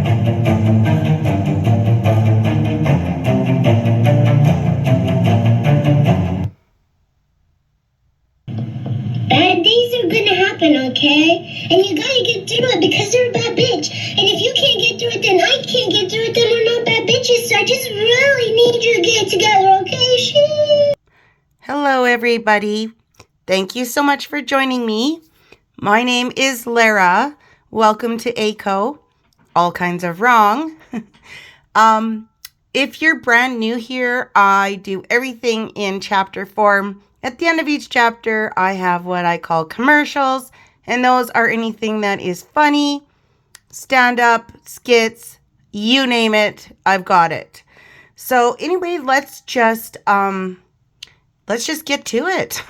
Bad days are gonna happen, okay? And you gotta get through it because you're a bad bitch. And if you can't get through it, then I can't get through it, then we're not bad bitches. So I just really need you to get it together, okay? Shoo! Hello, everybody. Thank you so much for joining me. My name is Lara. Welcome to ACO, All Kinds of Wrong. If you're brand new here, I do everything in chapter form. At the end of each chapter, I have what I call commercials, and those are anything that is funny, stand-up, skits, you name it, I've got it. So anyway, let's just get to it.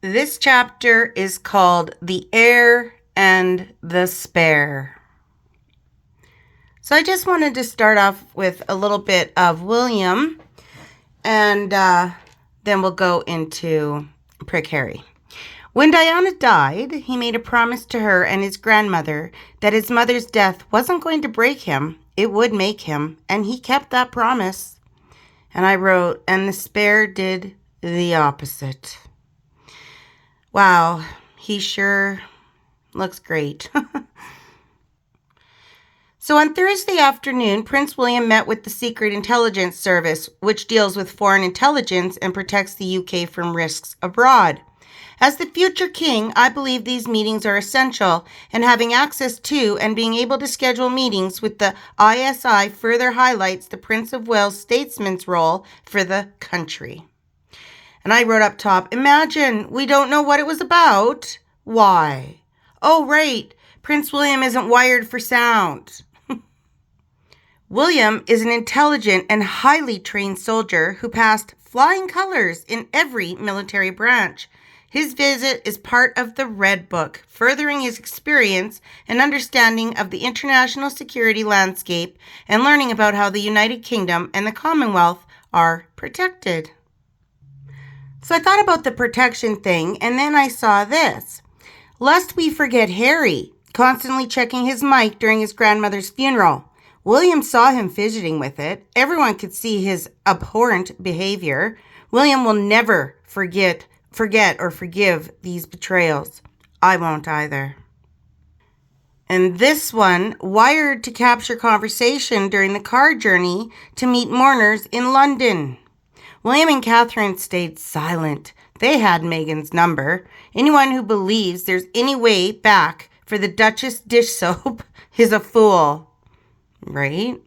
This chapter is called The Heir and the Spare. So I just wanted to start off with a little bit of William, and then we'll go into Prick Harry. When Diana died, he made a promise to her and his grandmother that his mother's death wasn't going to break him, it would make him, and he kept that promise. And I wrote, and the spare did the opposite. Wow, he sure looks great. So on Thursday afternoon, Prince William met with the Secret Intelligence Service, which deals with foreign intelligence and protects the UK from risks abroad. As the future king, I believe these meetings are essential, and having access to and being able to schedule meetings with the ISI further highlights the Prince of Wales statesman's role for the country. And I wrote up top, imagine we don't know what it was about. Why? Oh, right. Prince William isn't wired for sound. William is an intelligent and highly trained soldier who passed flying colors in every military branch. His visit is part of the Red Book, furthering his experience and understanding of the international security landscape and learning about how the United Kingdom and the Commonwealth are protected. So I thought about the protection thing, and then I saw this. Lest we forget Harry, constantly checking his mic during his grandmother's funeral. William saw him fidgeting with it. Everyone could see his abhorrent behavior. William will never forget or forgive these betrayals. I won't either. And this one, wired to capture conversation during the car journey to meet mourners in London. William and Catherine stayed silent. They had Meghan's number. Anyone who believes there's any way back for the Duchess dish soap is a fool. Right?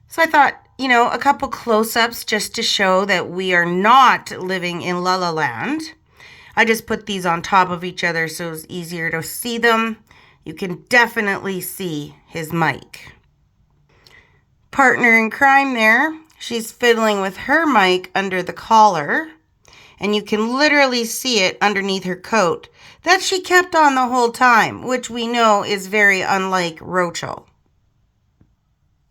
So I thought, a couple close-ups just to show that we are not living in La La Land. I just put these on top of each other so it's easier to see them. You can definitely see his mic. Partner in crime there. She's fiddling with her mic under the collar. And you can literally see it underneath her coat that she kept on the whole time, which we know is very unlike Rochelle.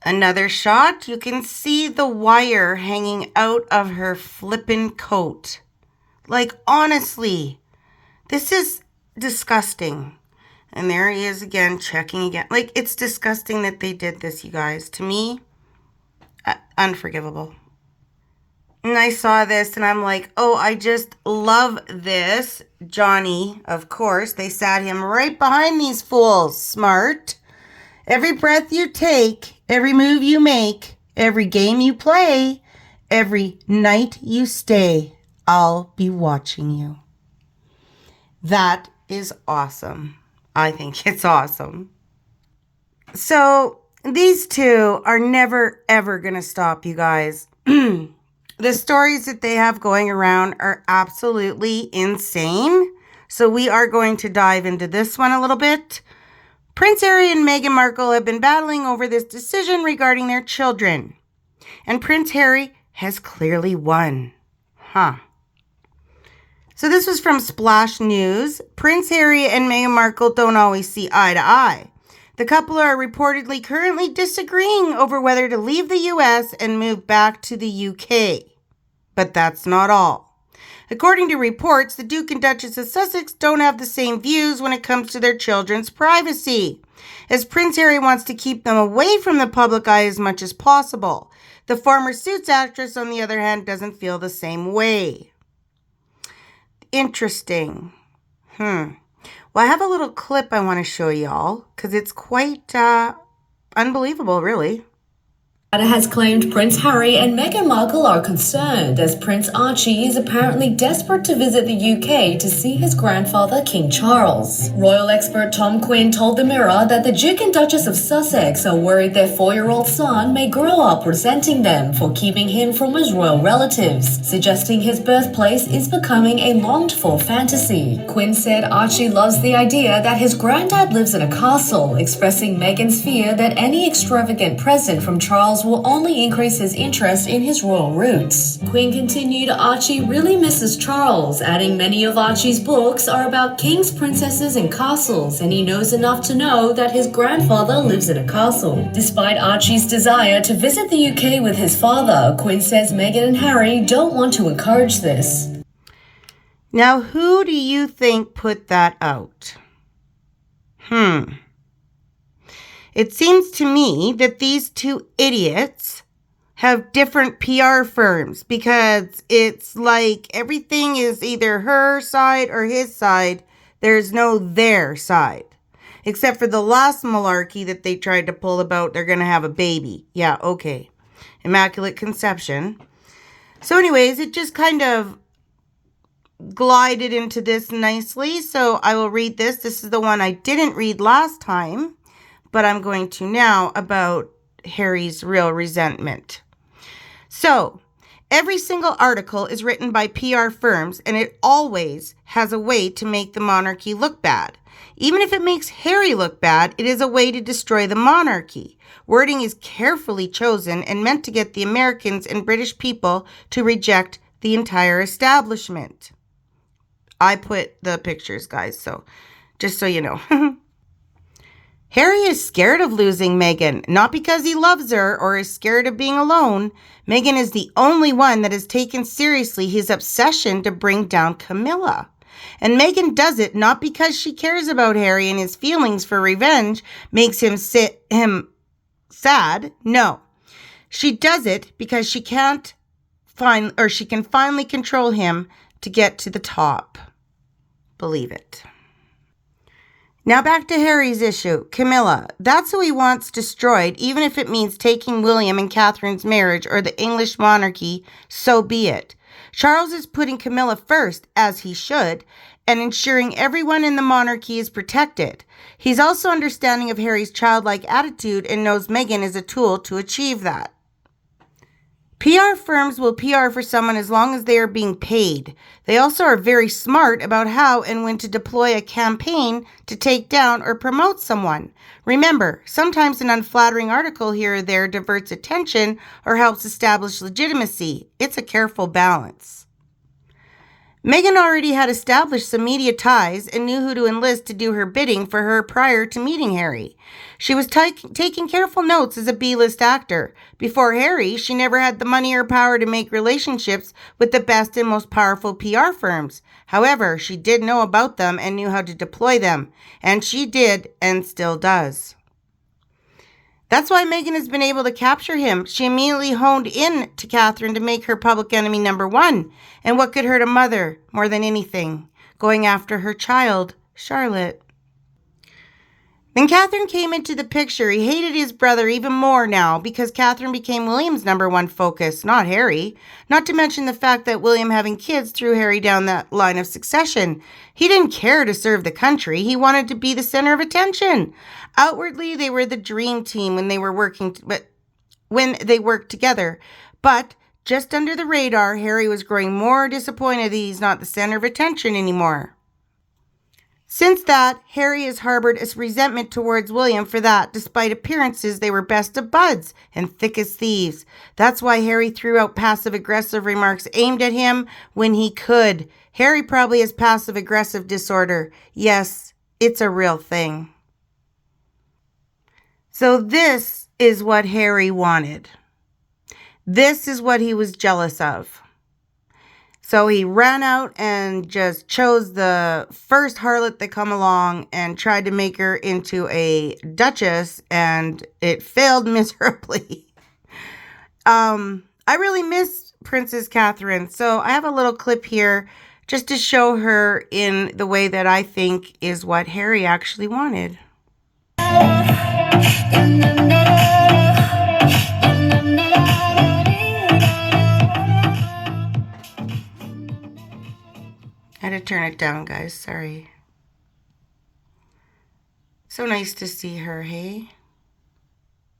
Another shot, you can see the wire hanging out of her flippin' coat. Like, honestly, this is disgusting. And there he is again, checking again. Like, it's disgusting that they did this, you guys. To me, unforgivable. And I saw this and I'm like, oh, I just love this. Johnny, of course, they sat him right behind these fools. Smart. Every breath you take, every move you make, every game you play, every night you stay, I'll be watching you. That is awesome. I think it's awesome. So these two are never, ever going to stop, you guys. The stories that they have going around are absolutely insane. So we are going to dive into this one a little bit. Prince Harry and Meghan Markle have been battling over this decision regarding their children. And Prince Harry has clearly won. So this was from Splash News. Prince Harry and Meghan Markle don't always see eye to eye. The couple are reportedly currently disagreeing over whether to leave the US and move back to the UK. But that's not all. According to reports, the Duke and Duchess of Sussex don't have the same views when it comes to their children's privacy, as Prince Harry wants to keep them away from the public eye as much as possible. The former Suits actress, on the other hand, doesn't feel the same way. Interesting. Well, I have a little clip I want to show y'all, because it's quite unbelievable, really. Has claimed Prince Harry and Meghan Markle are concerned, as Prince Archie is apparently desperate to visit the UK to see his grandfather, King Charles. Royal expert Tom Quinn told the Mirror that the Duke and Duchess of Sussex are worried their 4-year-old son may grow up resenting them for keeping him from his royal relatives, suggesting his birthplace is becoming a longed-for fantasy. Quinn said Archie loves the idea that his granddad lives in a castle, expressing Meghan's fear that any extravagant present from Charles will only increase his interest in his royal roots. Quinn continued, Archie really misses Charles, adding many of Archie's books are about kings, princesses, and castles, and he knows enough to know that his grandfather lives in a castle. Despite Archie's desire to visit the UK with his father, Quinn says Meghan and Harry don't want to encourage this. Now, who do you think put that out? It seems to me that these two idiots have different PR firms, because it's like everything is either her side or his side. There's no their side. Except for the last malarkey that they tried to pull about, they're going to have a baby. Yeah, okay. Immaculate conception. So anyways, it just kind of glided into this nicely. So I will read this. This is the one I didn't read last time, but I'm going to now, about Harry's real resentment. So, every single article is written by PR firms, and it always has a way to make the monarchy look bad. Even if it makes Harry look bad, it is a way to destroy the monarchy. Wording is carefully chosen and meant to get the Americans and British people to reject the entire establishment. I put the pictures, guys, so just so you know. Harry is scared of losing Meghan, not because he loves her or is scared of being alone. Meghan is the only one that has taken seriously his obsession to bring down Camilla. And Meghan does it not because she cares about Harry and his feelings for revenge makes him sad. No. She does it because she can finally control him to get to the top. Believe it. Now back to Harry's issue. Camilla. That's who he wants destroyed, even if it means taking William and Catherine's marriage or the English monarchy, so be it. Charles is putting Camilla first, as he should, and ensuring everyone in the monarchy is protected. He's also understanding of Harry's childlike attitude and knows Meghan is a tool to achieve that. PR firms will PR for someone as long as they are being paid. They also are very smart about how and when to deploy a campaign to take down or promote someone. Remember, sometimes an unflattering article here or there diverts attention or helps establish legitimacy. It's a careful balance. Meghan already had established some media ties and knew who to enlist to do her bidding for her prior to meeting Harry. She was taking careful notes as a B-list actor. Before Harry, she never had the money or power to make relationships with the best and most powerful PR firms. However, she did know about them and knew how to deploy them. And she did and still does. That's why Meghan has been able to capture him. She immediately honed in to Catherine to make her public enemy number one. And what could hurt a mother more than anything? Going after her child, Charlotte. When Catherine came into the picture, he hated his brother even more now because Catherine became William's number one focus, not Harry. Not to mention the fact that William having kids threw Harry down that line of succession. He didn't care to serve the country. He wanted to be the center of attention. Outwardly, they were the dream team when they worked together. But just under the radar, Harry was growing more disappointed that he's not the center of attention anymore. Since that, Harry has harbored a resentment towards William for that. Despite appearances, they were best of buds and thick as thieves. That's why Harry threw out passive-aggressive remarks aimed at him when he could. Harry probably has passive-aggressive disorder. Yes, it's a real thing. So this is what Harry wanted. This is what he was jealous of. So he ran out and just chose the first harlot that come along and tried to make her into a duchess, and it failed miserably. I really miss Princess Catherine, so I have a little clip here just to show her in the way that I think is what Harry actually wanted. I had to turn it down, guys. Sorry. So nice to see her, hey?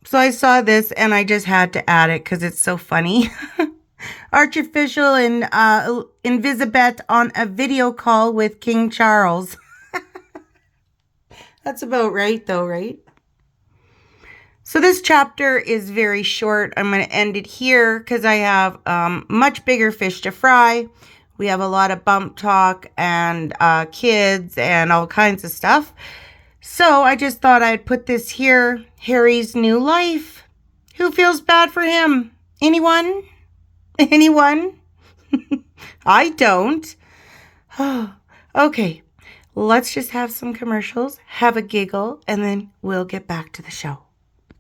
So I saw this and I just had to add it because it's so funny. Archofficial and Invisibet on a video call with King Charles. That's about right, though, right? So this chapter is very short. I'm going to end it here because I have much bigger fish to fry. We have a lot of bump talk and kids and all kinds of stuff. So I just thought I'd put this here. Harry's new life. Who feels bad for him? Anyone? Anyone? I don't. Okay, let's just have some commercials, have a giggle, and then we'll get back to the show.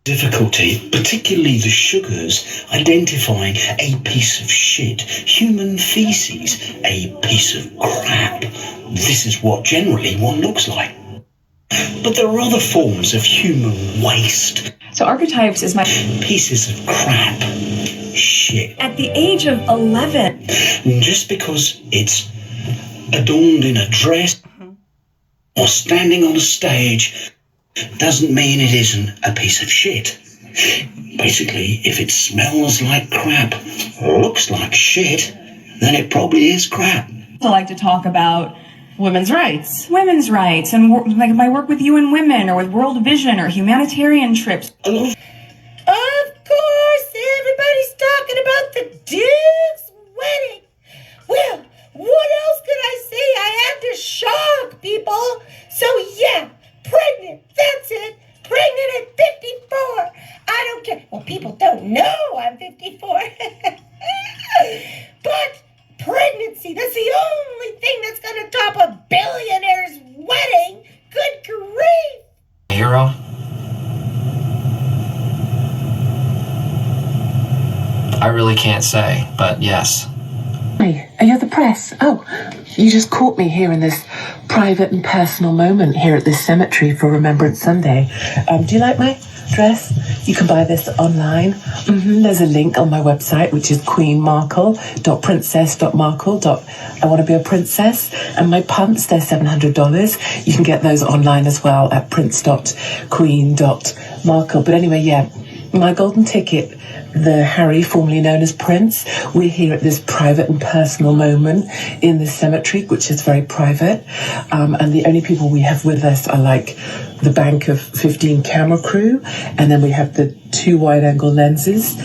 Difficulty, particularly the sugars, identifying a piece of shit, human feces, a piece of crap. This is what generally one looks like. But there are other forms of human waste. So archetypes is my pieces of crap. Shit. At the age of 11. Just because it's adorned in a dress or standing on a stage doesn't mean it isn't a piece of shit. Basically, if it smells like crap, looks like shit, then it probably is crap. I like to talk about women's rights, and like my work with UN Women or with World Vision or humanitarian trips. Of course, everybody's talking about the Duke's wedding. Well, what else could I say? I had to shock people. So yeah, pregnant, that's it. Pregnant at 54. I don't care. Well, people don't know I'm 54. But pregnancy, that's the only thing that's going to top a billionaire's wedding. Good grief. Hero? I really can't say, but yes. Hi, are you the press? Oh, you just caught me here in this private and personal moment here at this cemetery for Remembrance Sunday. Do you like my dress? You can buy this online. There's a link on my website, which is queenmarkle.princess.markle. I want to be a princess. And my pumps, they're $700. You can get those online as well at prince.queen.markle. But anyway, yeah, my golden ticket, the Harry, formerly known as Prince. We're here at this private and personal moment in this cemetery, which is very private. And the only people we have with us are like the bank of 15 camera crew. And then we have the 2 wide angle lenses.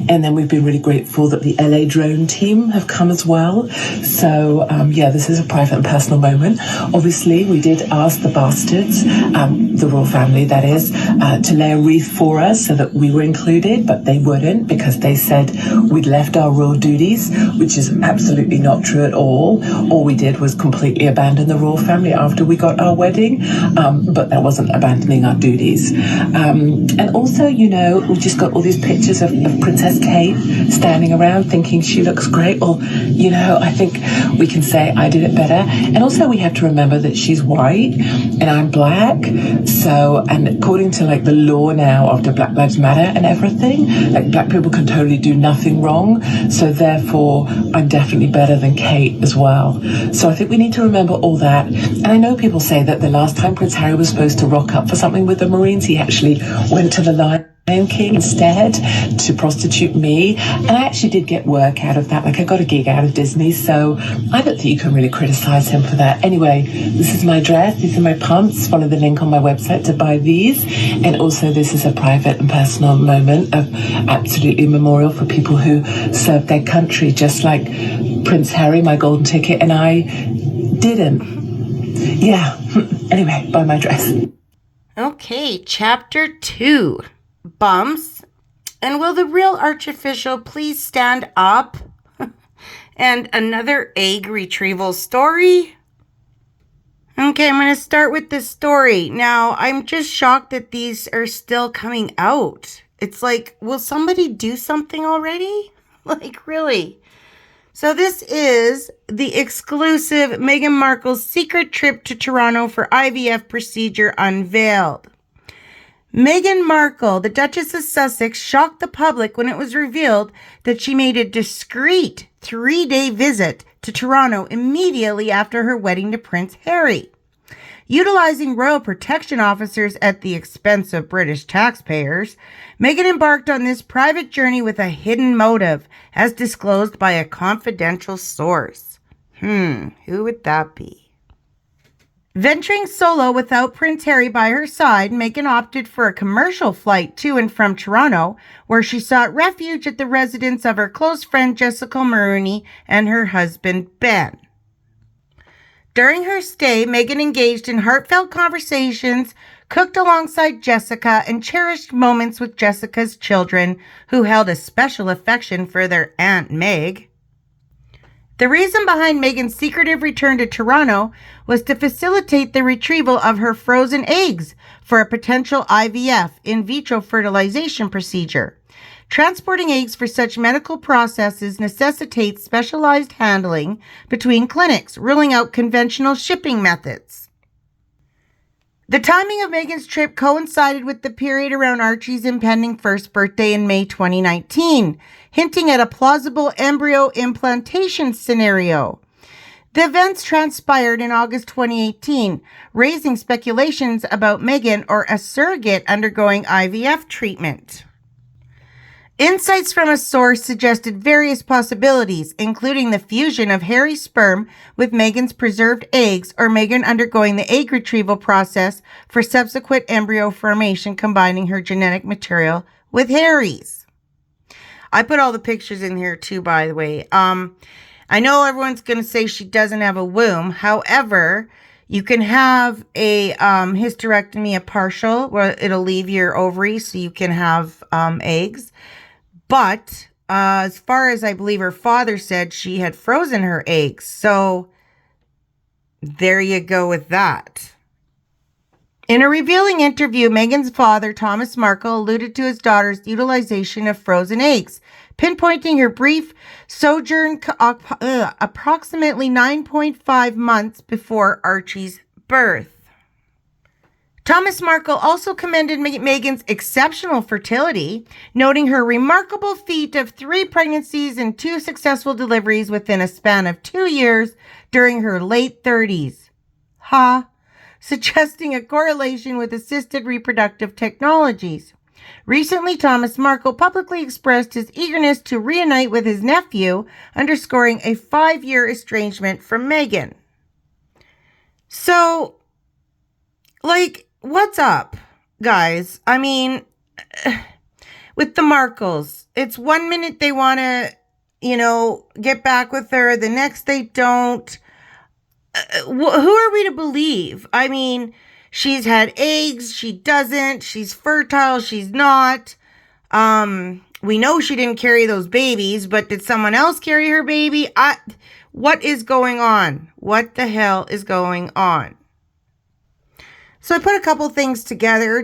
And then we've been really grateful that the LA drone team have come as well. So yeah, this is a private and personal moment. Obviously, we did ask the bastards, the royal family that is, to lay a wreath for us so that we were included, but they wouldn't because they said we'd left our royal duties, which is absolutely not true at all. All we did was completely abandon the royal family after we got our wedding, but that wasn't abandoning our duties. And also, you know, we just got all these pictures of Princess Kate standing around thinking she looks great. Or, you know, I think we can say I did it better. And also we have to remember that she's white and I'm black. So, and according to like the law now after Black Lives Matter and everything, like black people can totally do nothing wrong. So therefore, I'm definitely better than Kate as well. So I think we need to remember all that. And I know people say that the last time Prince Harry was supposed to rock up for something with the Marines, he actually went to the Lion King instead to prostitute me, and I actually did get work out of that. Like I got a gig out of Disney, so I don't think you can really criticize him for that. Anyway, this is my dress, these are my pumps. Follow the link on my website to buy these. And also this is a private and personal moment of absolutely memorial for people who served their country, just like Prince Harry, my golden ticket, and I didn't. Yeah. Anyway, buy my dress. Okay, chapter 2. Bumps. And will the real archofficial please stand up? And another egg retrieval story. Okay, I'm going to start with this story. Now, I'm just shocked that these are still coming out. It's like, will somebody do something already? Like, really? So this is the exclusive Meghan Markle's secret trip to Toronto for IVF procedure unveiled. Meghan Markle, the Duchess of Sussex, shocked the public when it was revealed that she made a discreet 3-day visit to Toronto immediately after her wedding to Prince Harry. Utilizing royal protection officers at the expense of British taxpayers, Meghan embarked on this private journey with a hidden motive, as disclosed by a confidential source. Who would that be? Venturing solo without Prince Harry by her side, Meghan opted for a commercial flight to and from Toronto, where she sought refuge at the residence of her close friend Jessica Maroney and her husband Ben. During her stay, Meghan engaged in heartfelt conversations, cooked alongside Jessica, and cherished moments with Jessica's children, who held a special affection for their Aunt Meg. The reason behind Meghan's secretive return to Toronto was to facilitate the retrieval of her frozen eggs for a potential IVF, in vitro fertilization procedure. Transporting eggs for such medical processes necessitates specialized handling between clinics, ruling out conventional shipping methods. The timing of Meghan's trip coincided with the period around Archie's impending first birthday in May 2019, hinting at a plausible embryo implantation scenario. The events transpired in August 2018, raising speculations about Meghan or a surrogate undergoing IVF treatment. Insights from a source suggested various possibilities, including the fusion of Harry's sperm with Meghan's preserved eggs, or Meghan undergoing the egg retrieval process for subsequent embryo formation, combining her genetic material with Harry's. I put all the pictures in here too, by the way. I know everyone's going to say she doesn't have a womb. However, you can have a hysterectomy, a partial, where it'll leave your ovaries so you can have eggs. But as far as I believe her father said, she had frozen her eggs. So there you go with that. In a revealing interview, Meghan's father, Thomas Markle, alluded to his daughter's utilization of frozen eggs, pinpointing her brief sojourn approximately 9.5 months before Archie's birth. Thomas Markle also commended Meghan's exceptional fertility, noting her remarkable feat of 3 pregnancies and 2 successful deliveries within a span of 2 years during her late 30s. Suggesting a correlation with assisted reproductive technologies. Recently, Thomas Markle publicly expressed his eagerness to reunite with his nephew, underscoring a 5-year estrangement from Meghan. So, what's up, guys? I mean, with the Markles, it's one minute they want to, get back with her. The next they don't. Who are we to believe? I mean, she's had eggs. She doesn't. She's fertile. She's not. We know she didn't carry those babies, but did someone else carry her baby? What is going on? What the hell is going on? So I put a couple things together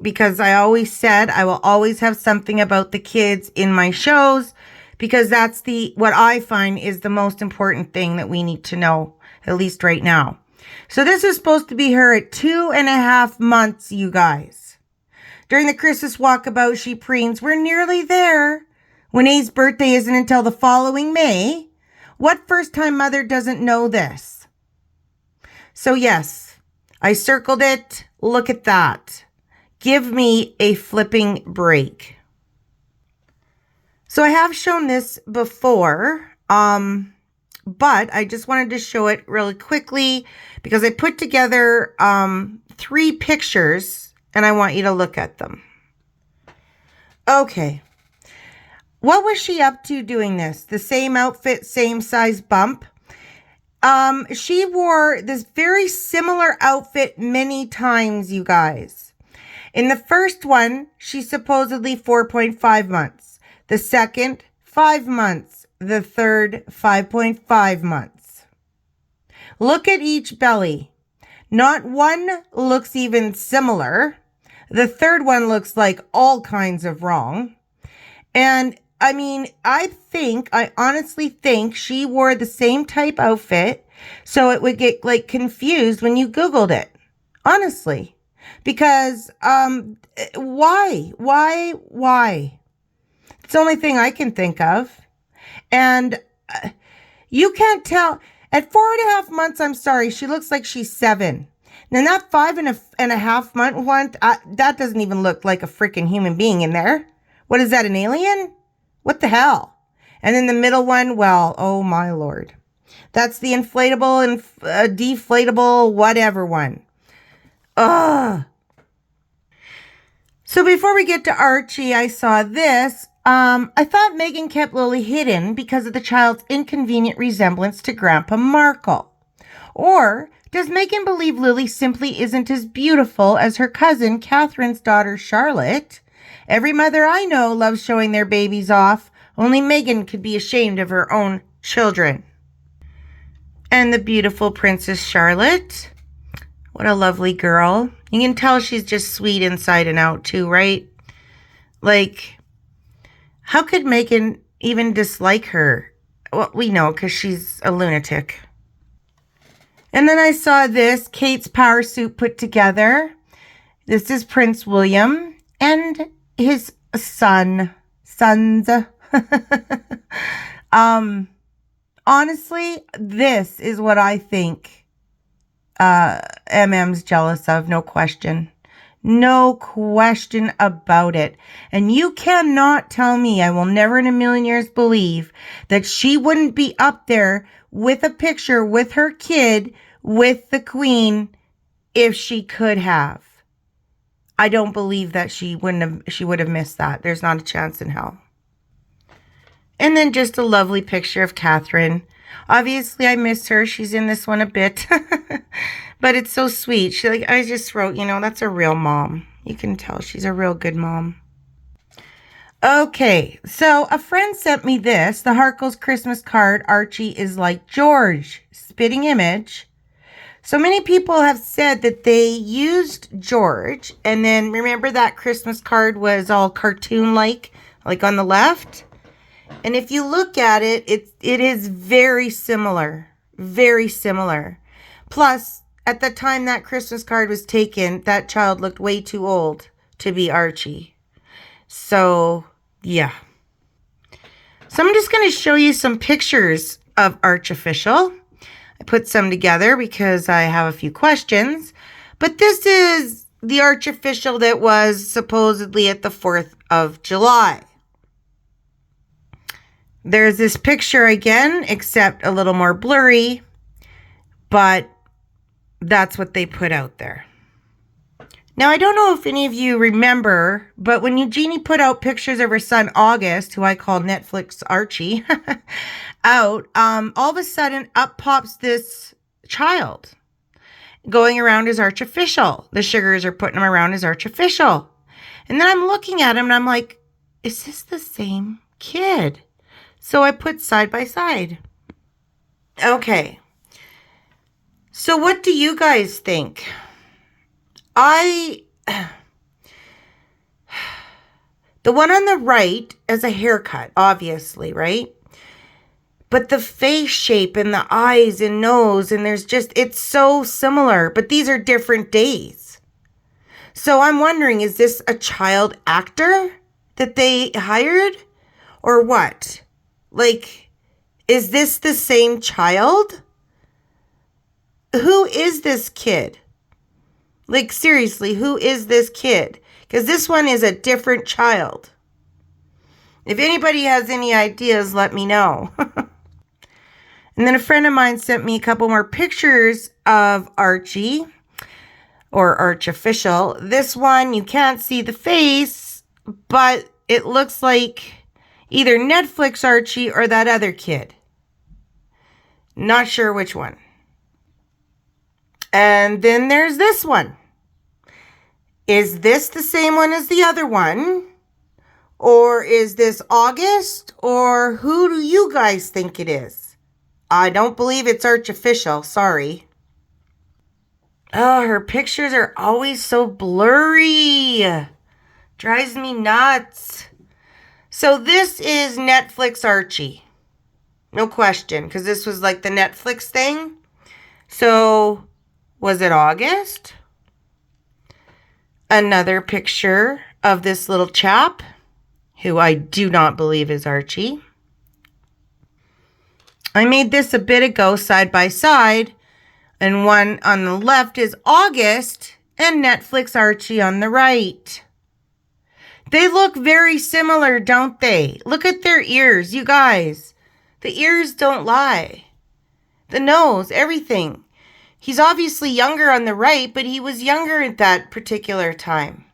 because I always said I will always have something about the kids in my shows, because that's what I find is the most important thing that we need to know, at least right now. So this is supposed to be her at 2.5 months, you guys. During the Christmas walkabout, she preens, "We're nearly there." When A's birthday isn't until the following May. What first-time mother doesn't know this? So yes, I circled it. Look at that. Give me a flipping break. So I have shown this before, but I just wanted to show it really quickly because I put together 3 pictures and I want you to look at them. Okay. What was she up to doing this? The same outfit, same size bump. She wore this very similar outfit many times, you guys. In the first one, she's supposedly 4.5 months. The second, 5 months. the third 5.5 months. Look at each belly. Not one looks even similar. The third one looks like all kinds of wrong. And I mean, I honestly think she wore the same type outfit so it would get like confused when you Googled it. Honestly. Because, why? It's the only thing I can think of. And you can't tell. At 4.5 months, I'm sorry, she looks like she's 7. Then that 5.5 month one, that doesn't even look like a freaking human being in there. What is that, an alien? What the hell? And then the middle one, well, oh my Lord. That's the inflatable and deflatable whatever one. Ugh. So before we get to Archie, I saw this. I thought Meghan kept Lily hidden because of the child's inconvenient resemblance to Grandpa Markle. Or does Meghan believe Lily simply isn't as beautiful as her cousin Catherine's daughter Charlotte? Every mother I know loves showing their babies off. Only Meghan could be ashamed of her own children. And the beautiful Princess Charlotte. What a lovely girl. You can tell she's just sweet inside and out too, right? Like, how could Meghan even dislike her? Well, we know because she's a lunatic. And then I saw this, Kate's power suit put together. This is Prince William and his sons. Honestly, this is what I think MM's jealous of, no question. No question about it. And you cannot tell me, I will never in a million years believe that she wouldn't be up there with a picture with her kid with the Queen if she could have. I don't believe that she would have missed that. There's not a chance in hell. And then just a lovely picture of Catherine. Obviously, I miss her. She's in this one a bit. But it's so sweet. I just wrote, that's a real mom. You can tell she's a real good mom. Okay, so a friend sent me this. The Harkles Christmas card, Archie is like George. Spitting image. So many people have said that they used George. And then remember that Christmas card was all cartoon-like on the left? And if you look at it, it is very similar. Very similar. Plus, at the time that Christmas card was taken, that child looked way too old to be Archie. So, yeah. So I'm just going to show you some pictures of Archofficial. I put some together because I have a few questions. But this is the Archofficial that was supposedly at the 4th of July. There's this picture again, except a little more blurry. But that's what they put out there. Now, I don't know if any of you remember, but when Eugenie put out pictures of her son August, who I call Netflix Archie, out, all of a sudden up pops this child going around as Archofficial. The Sugars are putting him around as Archofficial. And then I'm looking at him and I'm like, is this the same kid? So I put side by side. Okay. So what do you guys think? The one on the right is a haircut, obviously, right? But the face shape and the eyes and nose and it's so similar, but these are different days. So I'm wondering, is this a child actor that they hired or what? Is this the same child? Who is this kid? Seriously, who is this kid? Because this one is a different child. If anybody has any ideas, let me know. And then a friend of mine sent me a couple more pictures of Archie, or Archofficial. This one, you can't see the face, but it looks like either Netflix Archie or that other kid. Not sure which one. And then there's this one. Is this the same one as the other one? Or is this August? Or who do you guys think it is? I don't believe it's artificial. Sorry. Oh, her pictures are always so blurry. Drives me nuts. So this is Netflix Archie. No question, because this was like the Netflix thing. So, was it August? Another picture of this little chap, who I do not believe is Archie. I made this a bit ago side by side, and one on the left is August and Netflix Archie on the right. They look very similar, don't they? Look at their ears, you guys. The ears don't lie. The nose, everything. He's obviously younger on the right, but he was younger at that particular time.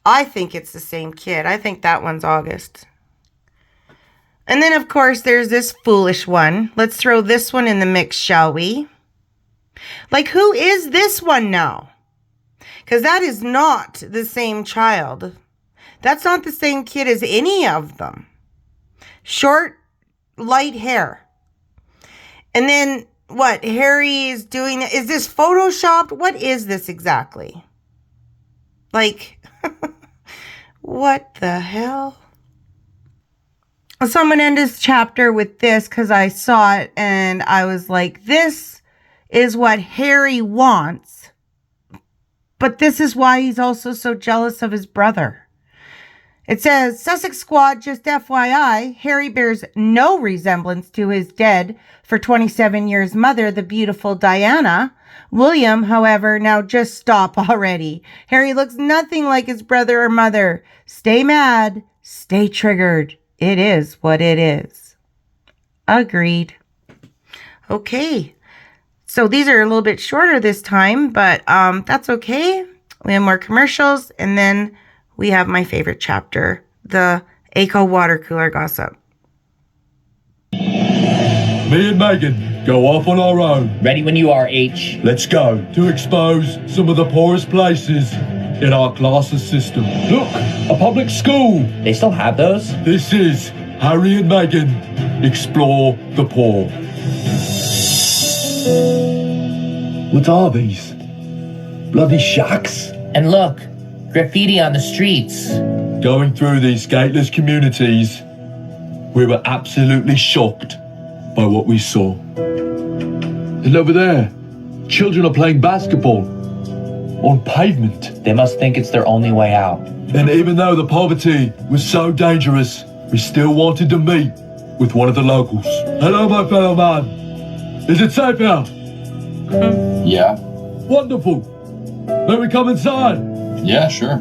I think it's the same kid. I think that one's August. And then, of course, there's this foolish one. Let's throw this one in the mix, shall we? Like, who is this one now? Because that is not the same child. That's not the same kid as any of them. Short, light hair. And then, what? Harry is doing... Is this photoshopped? What is this exactly? Like, what the hell? So I'm going to end this chapter with this because I saw it and I was like, this is what Harry wants. But this is why he's also so jealous of his brother. It says, Sussex Squad, just FYI, Harry bears no resemblance to his dead for 27 years mother, the beautiful Diana. William, however, now just stop already. Harry looks nothing like his brother or mother. Stay mad, stay triggered. It is what it is. Agreed. Okay. So these are a little bit shorter this time, but that's okay. We have more commercials, and then we have my favorite chapter, the Aco water cooler gossip. Me and Megan go off on our own. Ready when you are, H. Let's go to expose some of the poorest places in our classes system. Look, a public school. They still have those? This is Harry and Megan Explore the Poor. What are these? Bloody shacks? And look, graffiti on the streets. Going through these gateless communities, we were absolutely shocked by what we saw. And over there, children are playing basketball on pavement. They must think it's their only way out. And even though the poverty was so dangerous, we still wanted to meet with one of the locals. Hello, my fellow man. Is it safe here? Yeah. Wonderful. May we come inside? Yeah, sure.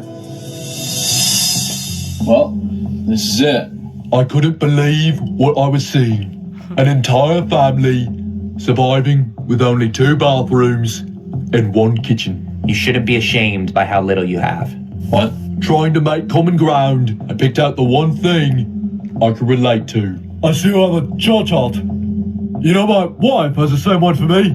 Well, this is it. I couldn't believe what I was seeing. An entire family surviving with only 2 bathrooms and 1 kitchen. You shouldn't be ashamed by how little you have. What? Trying to make common ground, I picked out the one thing I could relate to. I see you have a chart chart. You know, my wife has the same one for me.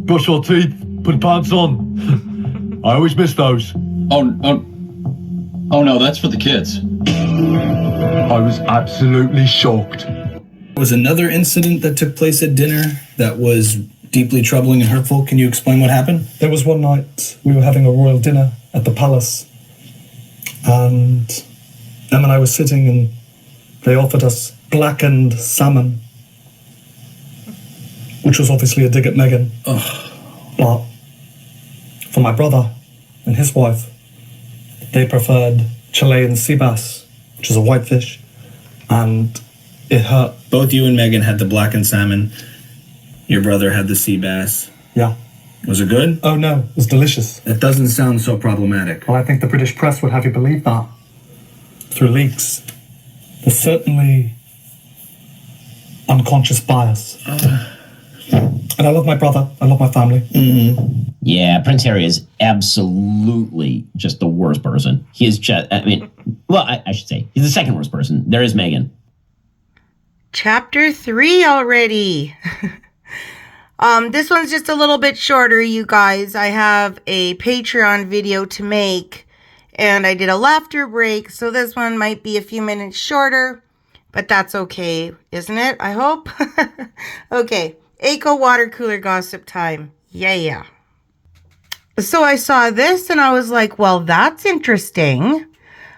Brush our teeth, put pants on. I always miss those. Oh no, that's for the kids. I was absolutely shocked. There was another incident that took place at dinner that was deeply troubling and hurtful. Can you explain what happened? There was one night we were having a royal dinner at the palace, and Em and I were sitting, and they offered us blackened salmon, which was obviously a dig at Meghan. But for my brother and his wife, they preferred Chilean sea bass, which is a whitefish, and it hurt. Both you and Megan had the blackened salmon. Your brother had the sea bass. Yeah. Was it good? Oh no, it was delicious. That doesn't sound so problematic. Well, I think the British press would have you believe that. Through leaks. There's certainly unconscious bias. And I love my brother. I love my family. Mm-hmm. Yeah, Prince Harry is absolutely just the worst person. He is just, I should say, he's the second worst person. There is Meghan. Chapter 3 already. This one's just a little bit shorter, you guys. I have a Patreon video to make, And I did a laughter break, so this one might be a few minutes shorter, but that's okay, isn't it? I hope. Okay, Eco water cooler gossip time. Yeah. So I saw this and I was like, well, that's interesting.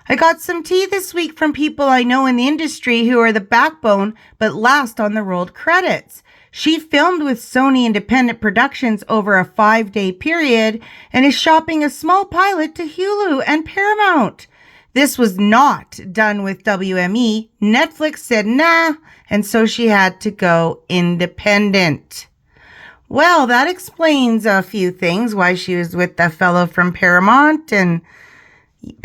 I got some tea this week from people I know in the industry who are the backbone but last on the rolled credits. She filmed with Sony Independent Productions over a 5-day period and is shopping a small pilot to Hulu and Paramount. This was not done with WME. Netflix said nah, and so she had to go independent. Well, that explains a few things, why she was with the fellow from Paramount. And yeah,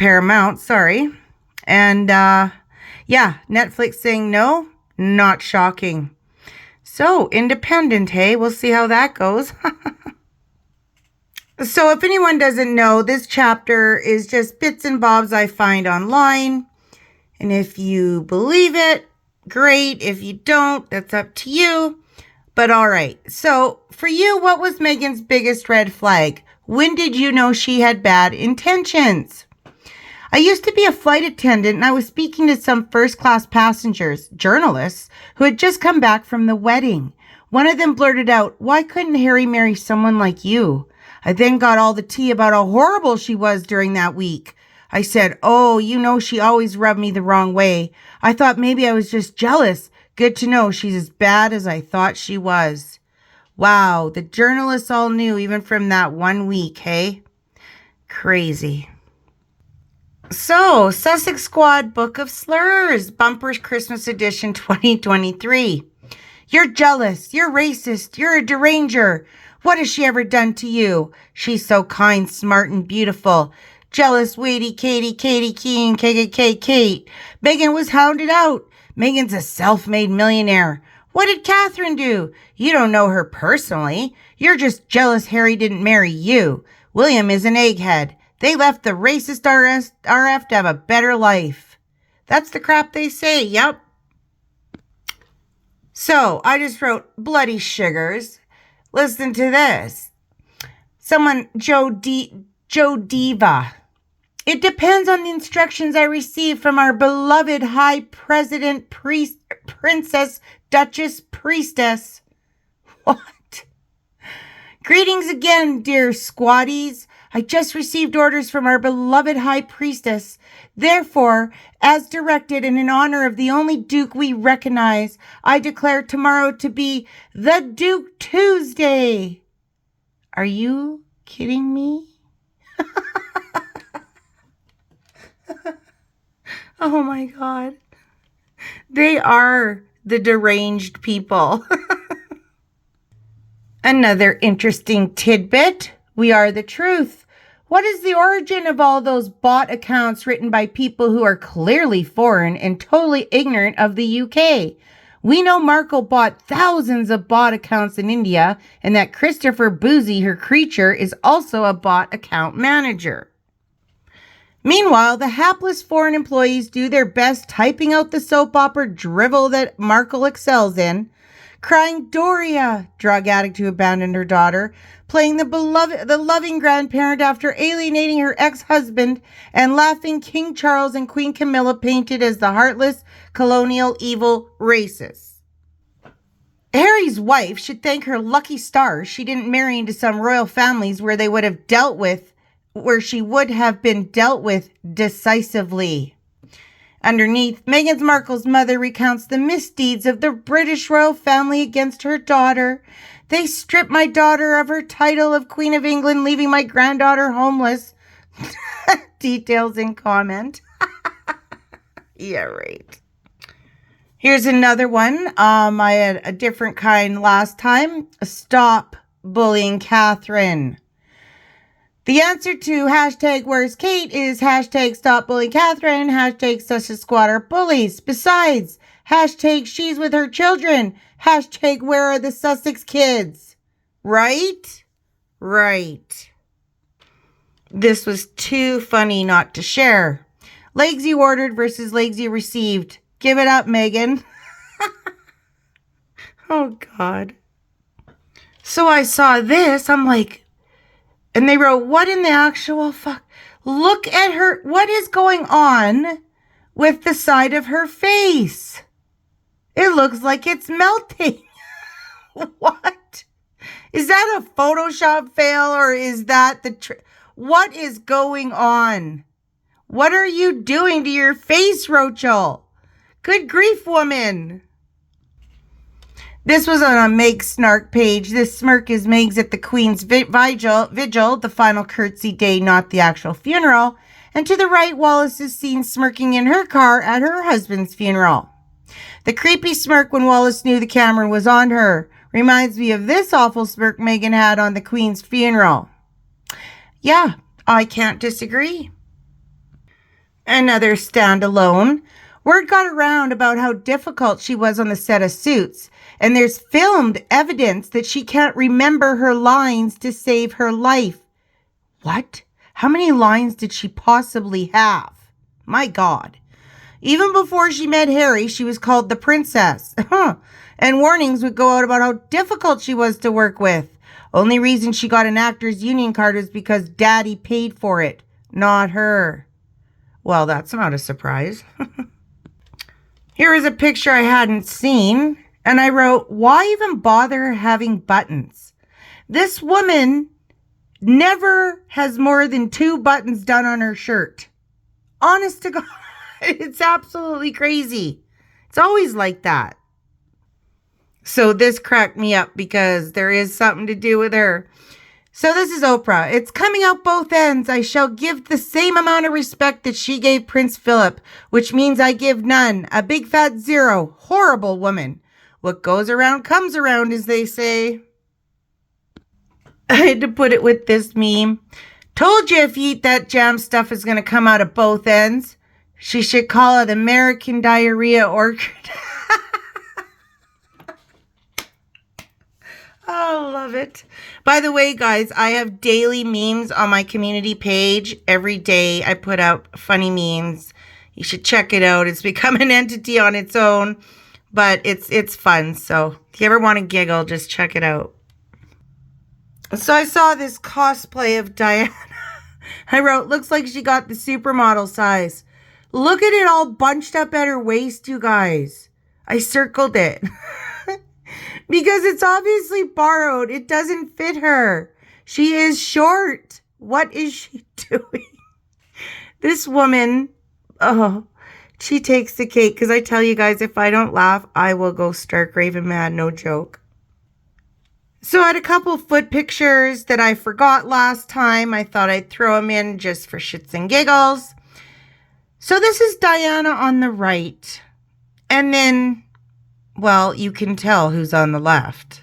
Netflix saying no, not shocking. So, independent, hey? We'll see how that goes. So, if anyone doesn't know, this chapter is just bits and bobs I find online. And if you believe it, great. If you don't, that's up to you. But all right. So, for you, what was Meghan's biggest red flag? When did you know she had bad intentions? I used to be a flight attendant and I was speaking to some first-class passengers, journalists, who had just come back from the wedding. One of them blurted out, "Why couldn't Harry marry someone like you?" I then got all the tea about how horrible she was during that week. I said, "Oh, you know she always rubbed me the wrong way. I thought maybe I was just jealous. Good to know she's as bad as I thought she was." Wow, the journalists all knew even from that 1 week, hey? Crazy. So, Sussex Squad Book of Slurs, Bumpers Christmas Edition 2023. You're jealous, you're racist, you're a deranger. What has she ever done to you? She's so kind, smart, and beautiful. Jealous, weighty, Katie, Keen, KKK, Kate. Meghan was hounded out. Meghan's a self-made millionaire. What did Catherine do? You don't know her personally. You're just jealous Harry didn't marry you. William is an egghead. They left the racist RF to have a better life. That's the crap they say, yep. So, I just wrote bloody sugars. Listen to this. Joe Diva. It depends on the instructions I receive from our beloved High President, Princess, Duchess, Priestess. What? Greetings again, dear squaddies. I just received orders from our beloved High Priestess. Therefore, as directed and in honor of the only Duke we recognize, I declare tomorrow to be the Duke Tuesday. Are you kidding me? Oh my God. They are the deranged people. Another interesting tidbit. We are the truth. What is the origin of all those bot accounts written by people who are clearly foreign and totally ignorant of the UK? We know Markle bought thousands of bot accounts in India and that Christopher Boozy, her creature, is also a bot account manager. Meanwhile, the hapless foreign employees do their best typing out the soap opera drivel that Markle excels in, crying Doria, drug addict who abandoned her daughter, playing the loving grandparent after alienating her ex-husband, and laughing King Charles and Queen Camilla painted as the heartless, colonial, evil racists. Harry's wife should thank her lucky stars she didn't marry into some royal families where she would have been dealt with decisively. Underneath, Meghan Markle's mother recounts the misdeeds of the British royal family against her daughter. They stripped my daughter of her title of Queen of England, leaving my granddaughter homeless. Details in comment. Yeah, right. Here's another one. I had a different kind last time. Stop bullying Catherine. The answer to hashtag where's Kate is hashtag stop bullying Catherine, hashtag Sussex Squad are bullies. Besides, hashtag she's with her children, hashtag where are the Sussex kids? Right? Right. This was too funny not to share. Legs you ordered versus legs you received. Give it up, Meghan. Oh, God. So I saw this. I'm like, and they wrote, what in the actual fuck? Look at her. What is going on with the side of her face? It looks like it's melting. What? Is that a Photoshop fail or is that the what is going on? What are you doing to your face, Rochelle? Good grief, woman. This was on a Meg Snark page. This smirk is Meg's at the Queen's vigil, the final curtsy day, not the actual funeral. And to the right, Wallace is seen smirking in her car at her husband's funeral. The creepy smirk when Wallace knew the camera was on her reminds me of this awful smirk Meghan had on the Queen's funeral. Yeah, I can't disagree. Another standalone. Word got around about how difficult she was on the set of Suits, and there's filmed evidence that she can't remember her lines to save her life. What? How many lines did she possibly have? My God. Even before she met Harry, she was called the princess. And warnings would go out about how difficult she was to work with. Only reason she got an actors union card was because Daddy paid for it, not her. Well, that's not a surprise. Here is a picture I hadn't seen, and I wrote, why even bother having buttons? This woman never has more than 2 buttons done on her shirt. Honest to God, it's absolutely crazy. It's always like that. So this cracked me up because there is something to do with her. So this is Oprah. It's coming out both ends. I shall give the same amount of respect that she gave Prince Philip, which means I give none. A big fat 0. Horrible woman. What goes around comes around, as they say. I had to put it with this meme. Told you if you eat that jam stuff is going to come out of both ends. She should call it American Diarrhea Orchard. Oh, love it. By the way, guys, I have daily memes on my community page. Every day I put out funny memes. You should check it out. It's become an entity on its own, but it's fun. So if you ever want to giggle, just check it out. So I saw this cosplay of Diana. I wrote, looks like she got the supermodel size. Look at it all bunched up at her waist, you guys. I circled it. Because it's obviously borrowed. It doesn't fit her. She is short. What is she doing? This woman, oh, she takes the cake. Because I tell you guys, if I don't laugh, I will go stark raving mad. No joke. So I had a couple foot pictures that I forgot last time. I thought I'd throw them in just for shits and giggles. So this is Diana on the right. And then, well, you can tell who's on the left.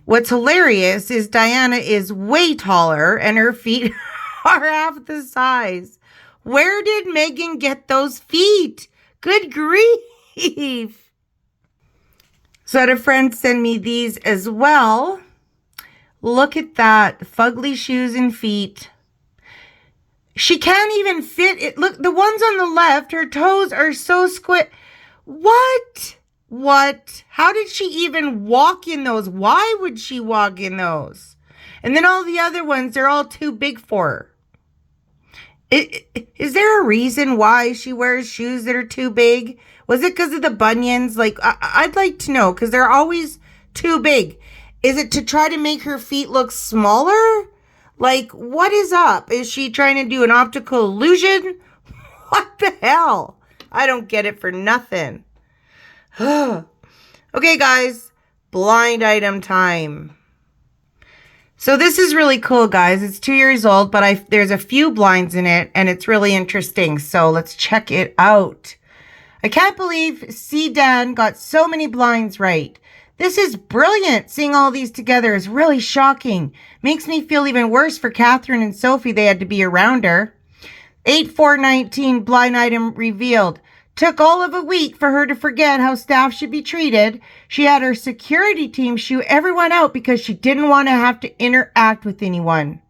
What's hilarious is Diana is way taller and her feet are half the size. Where did Meghan get those feet? Good grief. So I had a friend send me these as well. Look at that. Fugly shoes and feet. She can't even fit it. Look, the ones on the left, her toes are so What? What? How did she even walk in those? Why would she walk in those? And then all the other ones, they're all too big for her. Is there a reason why she wears shoes that are too big? Was it because of the bunions? Like, I'd like to know, because they're always too big. Is it to try to make her feet look smaller? Like, what is up? Is she trying to do an optical illusion? What the hell? I don't get it for nothing. Okay, guys, blind item time. So this is really cool, guys. It's 2 years old, but there's a few blinds in it, and it's really interesting. So let's check it out. I can't believe C. Dan got so many blinds right. This is brilliant. Seeing all these together is really shocking. Makes me feel even worse for Catherine and Sophie. They had to be around her. 8/4/19 blind item revealed. Took all of a week for her to forget how staff should be treated. She had her security team shoo everyone out because she didn't want to have to interact with anyone.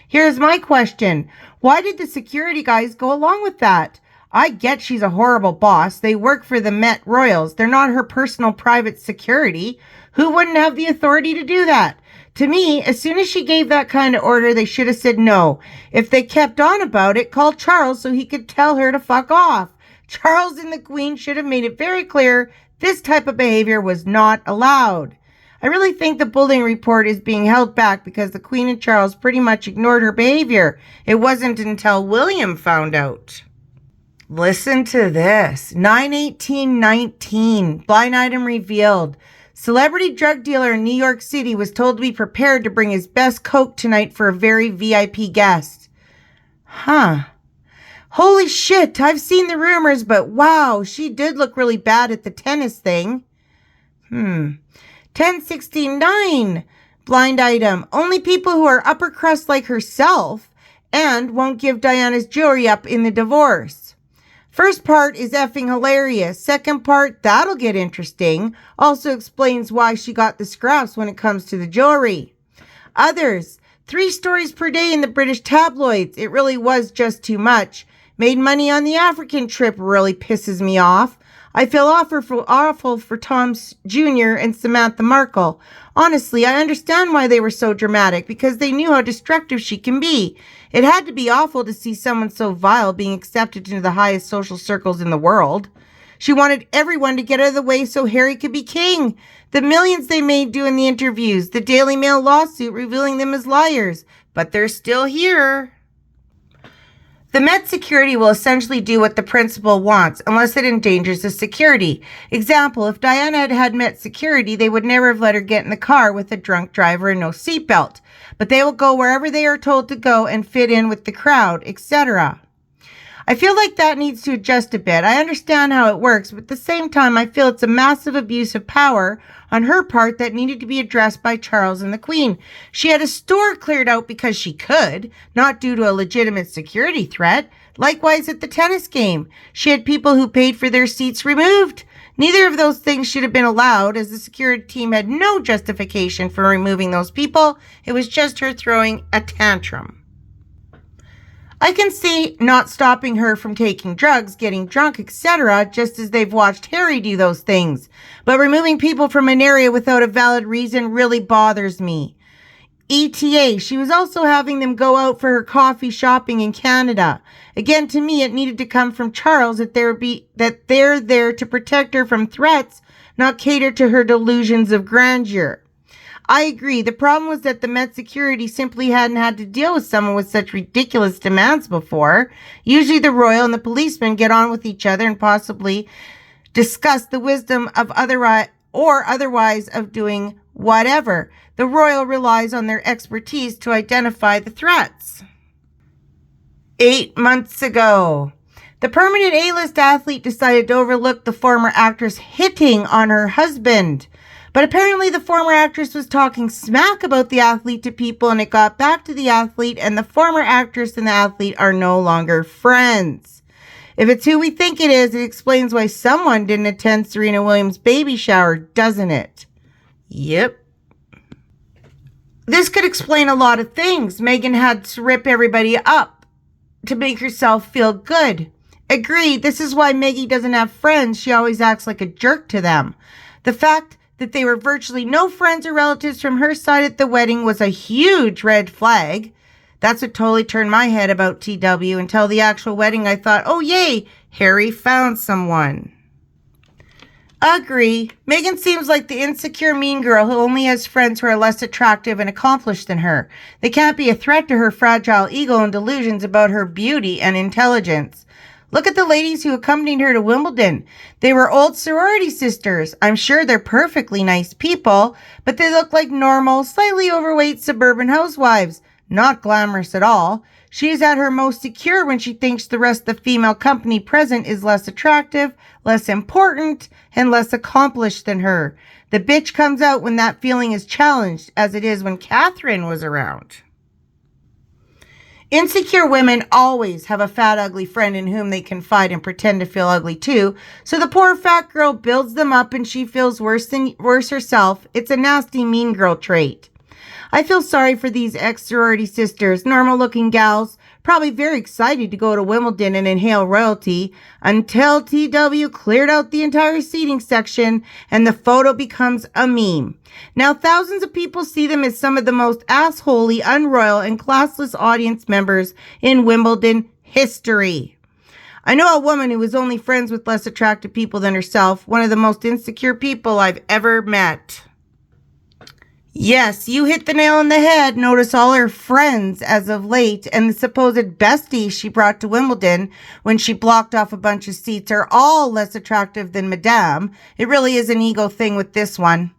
Here's my question. Why did the security guys go along with that? I get she's a horrible boss. They work for the Met Royals. They're not her personal private security. Who wouldn't have the authority to do that? To me, as soon as she gave that kind of order, they should have said no. If they kept on about it, call Charles so he could tell her to fuck off. Charles and the Queen should have made it very clear this type of behavior was not allowed. I really think the bullying report is being held back because the Queen and Charles pretty much ignored her behavior. It wasn't until William found out. Listen to this. 9/18/19. Blind item revealed. Celebrity drug dealer in New York City was told to be prepared to bring his best coke tonight for a very VIP guest. Huh. Holy shit, I've seen the rumors, but wow, she did look really bad at the tennis thing. 10/16/9. Blind item. Only people who are upper crust like herself and won't give Diana's jewelry up in the divorce. First part is effing hilarious. Second part, that'll get interesting. Also explains why she got the scraps when it comes to the jewelry. Others. 3 stories per day in the British tabloids. It really was just too much. Made money on the African trip really pisses me off. I feel awful for Tom Jr. and Samantha Markle. Honestly, I understand why they were so dramatic, because they knew how destructive she can be. It had to be awful to see someone so vile being accepted into the highest social circles in the world. She wanted everyone to get out of the way so Harry could be king. The millions they made doing the interviews, the Daily Mail lawsuit revealing them as liars. But they're still here. The Met security will essentially do what the principal wants unless it endangers the security. Example, if Diana had had Met security, they would never have let her get in the car with a drunk driver and no seatbelt. But they will go wherever they are told to go and fit in with the crowd, etc. I feel like that needs to adjust a bit. I understand how it works, but at the same time, I feel it's a massive abuse of power on her part that needed to be addressed by Charles and the Queen. She had a store cleared out because she could, not due to a legitimate security threat. Likewise at the tennis game. She had people who paid for their seats removed. Neither of those things should have been allowed, as the security team had no justification for removing those people. It was just her throwing a tantrum. I can see not stopping her from taking drugs, getting drunk, etc., just as they've watched Harry do those things. But removing people from an area without a valid reason really bothers me. ETA, she was also having them go out for her coffee shopping in Canada. Again, to me, it needed to come from Charles that they're there to protect her from threats, not cater to her delusions of grandeur. I agree. The problem was that the Met security simply hadn't had to deal with someone with such ridiculous demands before. Usually the royal and the policeman get on with each other and possibly discuss the wisdom of otherwise of doing whatever. The royal relies on their expertise to identify the threats. 8 months ago, the permanent A-list athlete decided to overlook the former actress hitting on her husband. But apparently the former actress was talking smack about the athlete to people, and it got back to the athlete, and the former actress and the athlete are no longer friends. If it's who we think it is, it explains why someone didn't attend Serena Williams' baby shower, doesn't it? Yep. This could explain a lot of things. Meghan had to rip everybody up to make herself feel good. Agreed, this is why Maggie doesn't have friends. She always acts like a jerk to them. The fact that they were virtually no friends or relatives from her side at the wedding was a huge red flag. That's what totally turned my head about TW. Until the actual wedding, I thought, oh yay, Harry found someone. Agree. Meghan seems like the insecure mean girl who only has friends who are less attractive and accomplished than her. They can't be a threat to her fragile ego and delusions about her beauty and intelligence. Look at the ladies who accompanied her to Wimbledon. They were old sorority sisters. I'm sure they're perfectly nice people, but they look like normal, slightly overweight suburban housewives. Not glamorous at all. She is at her most secure when she thinks the rest of the female company present is less attractive, less important, and less accomplished than her. The bitch comes out when that feeling is challenged, as it is when Catherine was around. Insecure women always have a fat, ugly friend in whom they confide and pretend to feel ugly too. So the poor fat girl builds them up and she feels worse herself. It's a nasty mean girl trait. I feel sorry for these ex-sorority sisters, normal-looking gals, probably very excited to go to Wimbledon and inhale royalty, until TW cleared out the entire seating section and the photo becomes a meme. Now, thousands of people see them as some of the most assholey, unroyal, and classless audience members in Wimbledon history. I know a woman who was only friends with less attractive people than herself, one of the most insecure people I've ever met. Yes, you hit the nail on the head. Notice all her friends as of late and the supposed besties she brought to Wimbledon when she blocked off a bunch of seats are all less attractive than Madame. It really is an ego thing with this one.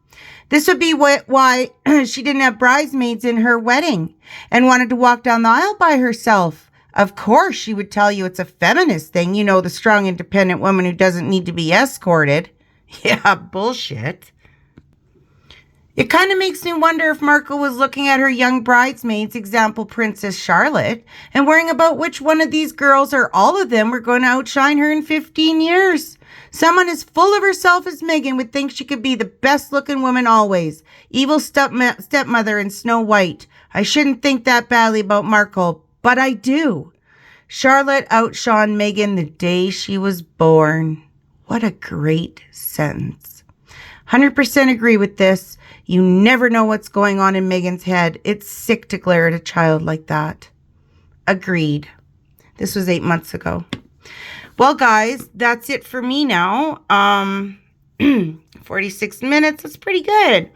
This would be why she didn't have bridesmaids in her wedding and wanted to walk down the aisle by herself. Of course, she would tell you it's a feminist thing. You know, the strong, independent woman who doesn't need to be escorted. Yeah, bullshit. It kind of makes me wonder if Markle was looking at her young bridesmaids, example Princess Charlotte, and worrying about which one of these girls or all of them were going to outshine her in 15 years. Someone as full of herself as Meghan would think she could be the best looking woman always. Evil stepmother in Snow White. I shouldn't think that badly about Markle, but I do. Charlotte outshone Meghan the day she was born. What a great sentence. 100% agree with this. You never know what's going on in Meghan's head. It's sick to glare at a child like that. Agreed. This was 8 months ago. Well, guys, that's it for me now. 46 minutes. That's pretty good.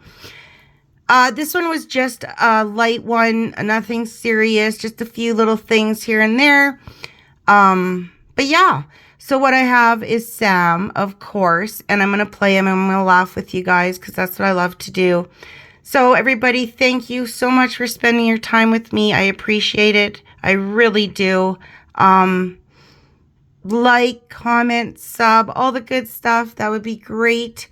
This one was just a light one, nothing serious, just a few little things here and there. But yeah, so what I have is Sam, of course, and I'm going to play him and I'm going to laugh with you guys because that's what I love to do. So everybody, thank you so much for spending your time with me. I appreciate it. I really do. Like, comment, sub, all the good stuff. That would be great.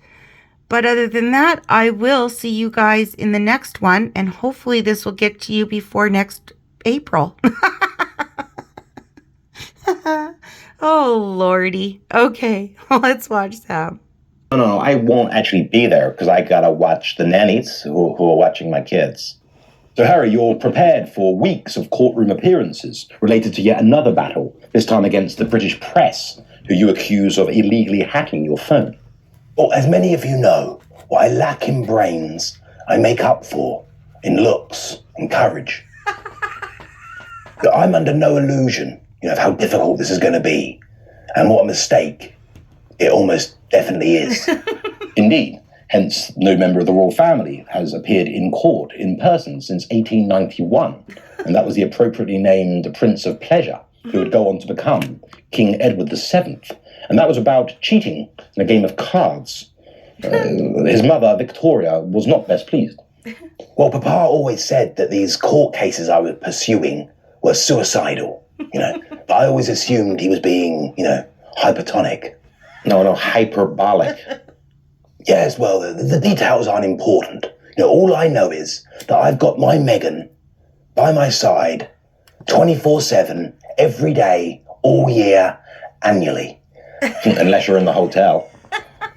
But other than that, I will see you guys in the next one. And hopefully this will get to you before next April. Oh, Lordy. Okay, let's watch Sam. No, I won't actually be there because I gotta watch the nannies who are watching my kids. So, Harry, you're prepared for weeks of courtroom appearances related to yet another battle, this time against the British press, who you accuse of illegally hacking your phone. Well, as many of you know, what I lack in brains, I make up for in looks and courage. But I'm under no illusion, of how difficult this is going to be, and what a mistake it almost definitely is. Indeed. Hence, no member of the royal family has appeared in court in person since 1891, and that was the appropriately named Prince of Pleasure, who would go on to become King Edward VII. And that was about cheating in a game of cards. His mother, Victoria, was not best pleased. Well, Papa always said that these court cases I was pursuing were suicidal, But I always assumed he was being, hypertonic. No, hyperbolic. Yes, well, the details aren't important. All I know is that I've got my Meghan by my side 24/7, every day, all year, annually. Unless you're in the hotel.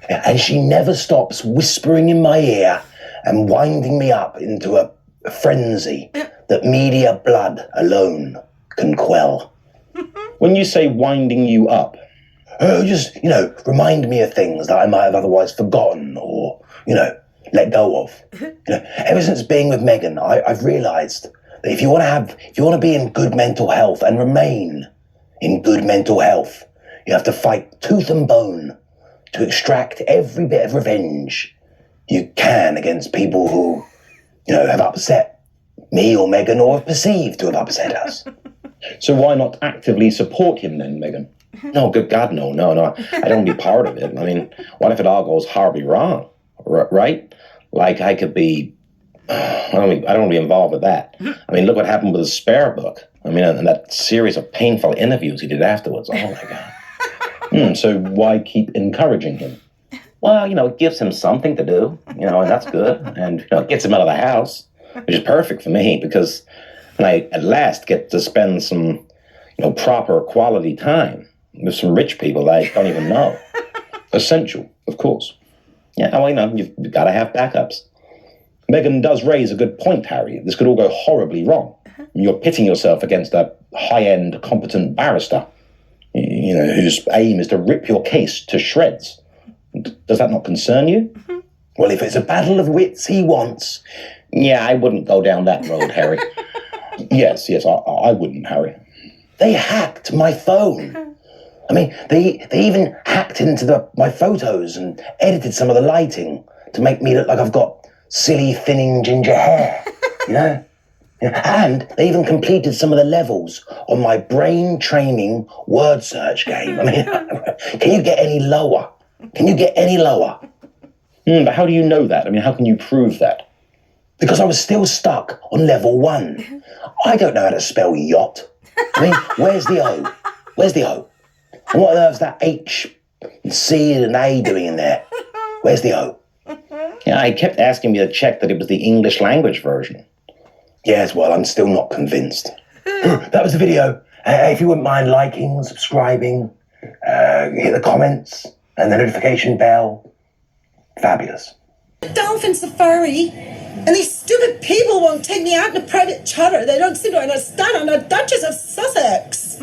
And she never stops whispering in my ear and winding me up into a frenzy that media blood alone can quell. When you say winding you up? Just, remind me of things that I might have otherwise forgotten or, let go of. Ever since being with Meghan, I've realised that if you want to be in good mental health and remain in good mental health, you have to fight tooth and bone to extract every bit of revenge you can against people who, have upset me or Meghan or have perceived to have upset us. So why not actively support him then, Meghan? No, good God, no. I don't want to be part of it. I mean, what if it all goes horribly wrong, right? Like I could be, I don't want to be involved with that. I mean, look what happened with the Spare book. I mean, and that series of painful interviews he did afterwards. Oh my God. So why keep encouraging him? Well, it gives him something to do, and that's good. And, it gets him out of the house, which is perfect for me because then I at last get to spend some, proper quality time with some rich people that I don't even know. Essential, of course. Yeah, well, you've got to have backups. Meghan does raise a good point, Harry. This could all go horribly wrong. You're pitting yourself against a high-end, competent barrister, whose aim is to rip your case to shreds. Does that not concern you? Well, if it's a battle of wits he wants, yeah, I wouldn't go down that road, Harry. Yes, I wouldn't, Harry. They hacked my phone. I mean, they even hacked into my photos and edited some of the lighting to make me look like I've got silly, thinning ginger hair, And they even completed some of the levels on my brain-training word search game. I mean, can you get any lower? Can you get any lower? But how do you know that? I mean, how can you prove that? Because I was still stuck on level 1. I don't know how to spell yacht. I mean, where's the O? Where's the O? And what on earth's that H and C and A doing in there? Where's the O? Yeah, I kept asking me to check that it was the English language version. Yes, well, I'm still not convinced. That was the video. If you wouldn't mind liking, subscribing, hit the comments and the notification bell. Fabulous. Dolphin safari, and these stupid people won't take me out in a private charter. They don't seem to understand. I'm the Duchess of Sussex.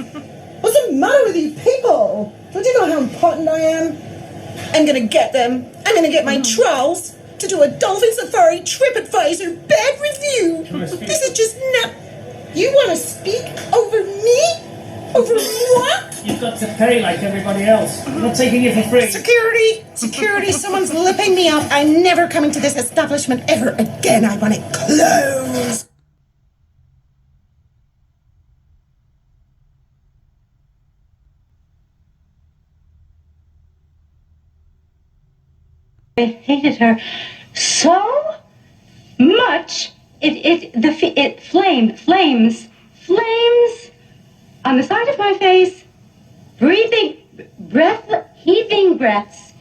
What's the matter with you people? Don't you know how important I am? I'm gonna get them. I'm gonna get my trolls to do a dolphin safari TripAdvisor bad review. This is just not... You want to speak over me? Over what? You've got to pay like everybody else. I'm not taking it for free. Security, someone's lipping me up. I'm never coming to this establishment ever again. I want it closed. I hated her so much. It flames on the side of my face, heaving breaths.